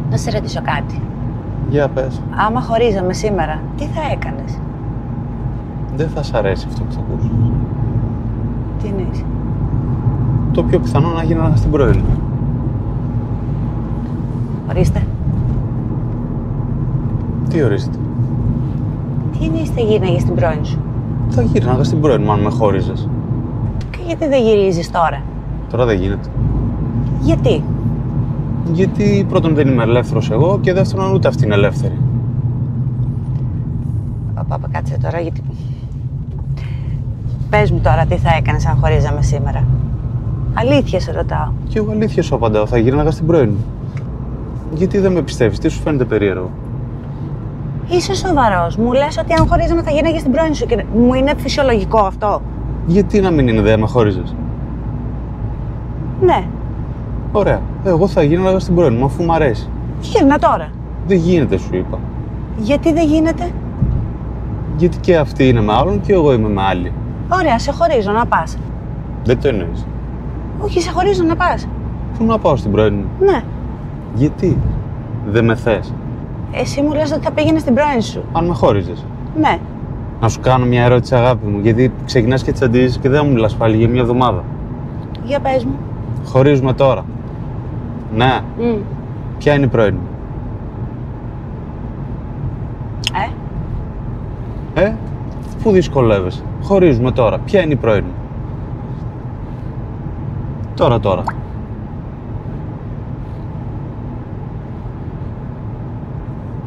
Να σε ρωτήσω κάτι. Για πες. Άμα χωρίζαμε σήμερα, τι θα έκανες? Δεν θα σ' αρέσει αυτό που θα ακούσεις. Τι εννοείς? Το πιο πιθανό να γίνανε στην πρώην. Ορίστε. Τι ορίστε? Τι εννοείς θα γύρναγες στην πρώην σου? Θα γύρναγα στην πρώην μου αν με χώριζες. Και γιατί δεν γυρίζεις τώρα? Τώρα δεν γίνεται. Γιατί? Γιατί πρώτον δεν είμαι ελεύθερος εγώ και δεύτερον ούτε αυτή είναι ελεύθερη. Πάπα, κάτσε τώρα γιατί... Πες μου τώρα τι θα έκανες αν χωρίζαμε σήμερα. Αλήθεια σε ρωτάω. Και εγώ αλήθεια σου απαντάω, θα γύρναγα στην πρώην μου. Γιατί δεν με πιστεύεις, τι σου φαίνεται περίεργο? Είσαι σοβαρός? Μου λες ότι αν χωρίζαμε θα γύρναγες στην πρώην σου και μου είναι φυσιολογικό αυτό? Γιατί να μην είναι, δεν με χώριζες? Ναι. Ωραία. Εγώ θα γύρναγα στην πρώην μου αφού μ' αρέσει. Γύρνα τώρα. Δεν γίνεται, σου είπα. Γιατί δεν γίνεται? Γιατί και αυτή είναι με άλλον και εγώ είμαι με άλλη. Ωραία, σε χωρίζω να πας. Δεν το εννοείς? Όχι, σε χωρίζω να πας. Πού να πάω στην πρώην μου? Ναι. Γιατί? Δεν με θες? Εσύ μου λες ότι θα πήγαινες στην πρώην σου. Αν με χώριζες. Ναι. Να σου κάνω μια ερώτηση, αγάπη μου, γιατί ξεκινάς και τσαντίζεις και δεν μου μιλάς πάλι για μια εβδομάδα. Για πες μου. Χωρίζουμε τώρα. Ναι. Ποια είναι η πρώην μου? Πού δυσκολεύεσαι? Χωρίζουμε τώρα. Ποια είναι η πρώην μου? Τώρα.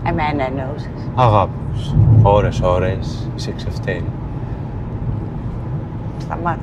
Εμένα εννοούσες? Αγάπη μου. Ώρες. Είσαι ξεφτέρη. Σταμάτα.